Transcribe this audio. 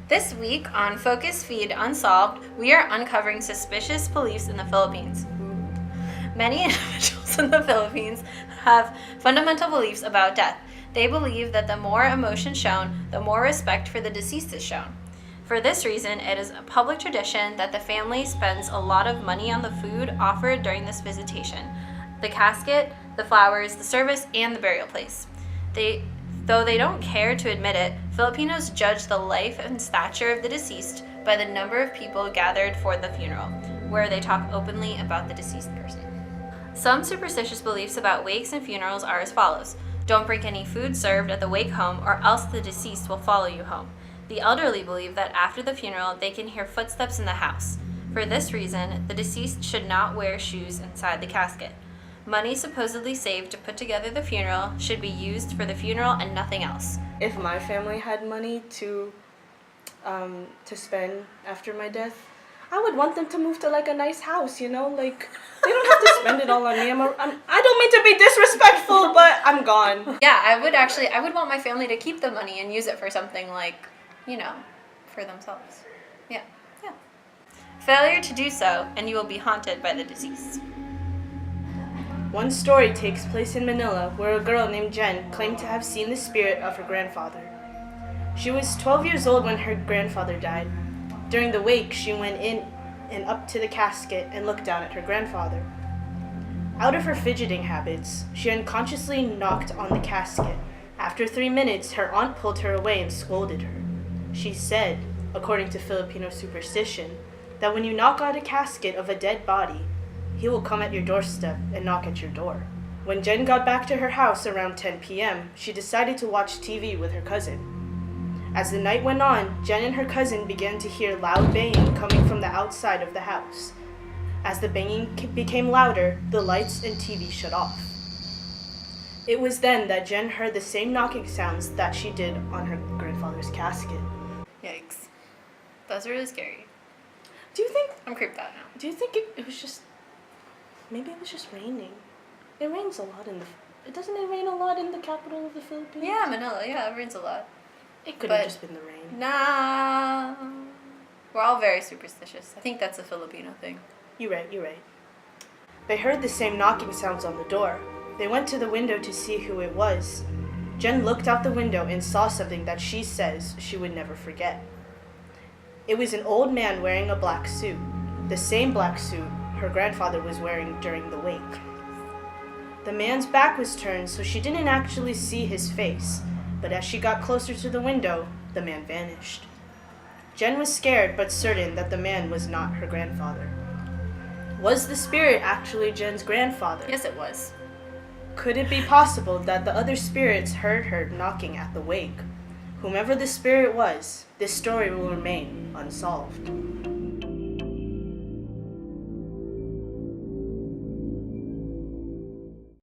This week on FOCUSFeed Unsolved, we are uncovering suspicious beliefs in the Philippines. Many individuals in the Philippines have fundamental beliefs about death. They believe that the more emotion shown, the more respect for the deceased is shown. For this reason, it is a public tradition that the family spends a lot of money on the food offered during this visitation: the casket, the flowers, the service, and the burial place. Though they don't care to admit it, Filipinos judge the life and stature of the deceased by the number of people gathered for the funeral, where they talk openly about the deceased person. Some superstitious beliefs about wakes and funerals are as follows. Don't bring any food served at the wake home, or else the deceased will follow you home. The elderly believe that after the funeral, they can hear footsteps in the house. For this reason, the deceased should not wear shoes inside the casket. Money supposedly saved to put together the funeral should be used for the funeral and nothing else. If my family had money to spend after my death, I would want them to move to like a nice house, you know? Like, they don't have to spend it all on me. I don't mean to be disrespectful, but I'm gone. Yeah, I would want my family to keep the money and use it for something like, for themselves. Yeah. Failure to do so, and you will be haunted by the deceased. One story takes place in Manila, where a girl named Jen claimed to have seen the spirit of her grandfather. She was 12 years old when her grandfather died. During the wake, she went in and up to the casket and looked down at her grandfather. Out of her fidgeting habits, she unconsciously knocked on the casket. After 3 minutes, her aunt pulled her away and scolded her. She said, according to Filipino superstition, that when you knock on a casket of a dead body, he will come at your doorstep and knock at your door. When Jen got back to her house around 10 p.m., she decided to watch TV with her cousin. As the night went on, Jen and her cousin began to hear loud banging coming from the outside of the house. As the banging became louder, the lights and TV shut off. It was then that Jen heard the same knocking sounds that she did on her grandfather's casket. Yikes. That's really scary. I'm creeped out now. Do you think it was just... Maybe it was just raining. It rains a lot Doesn't it rain a lot in the capital of the Philippines? Yeah, Manila. Yeah, it rains a lot. It could have just been the rain. Nah. We're all very superstitious. I think that's a Filipino thing. You're right. They heard the same knocking sounds on the door. They went to the window to see who it was. Jen looked out the window and saw something that she says she would never forget. It was an old man wearing a black suit, the same black suit her grandfather was wearing during the wake. The man's back was turned, so she didn't actually see his face, but as she got closer to the window, the man vanished. Jen was scared but certain that the man was not her grandfather. Was the spirit actually Jen's grandfather? Yes, it was. Could it be possible that the other spirits heard her knocking at the wake? Whomever the spirit was, this story will remain unsolved.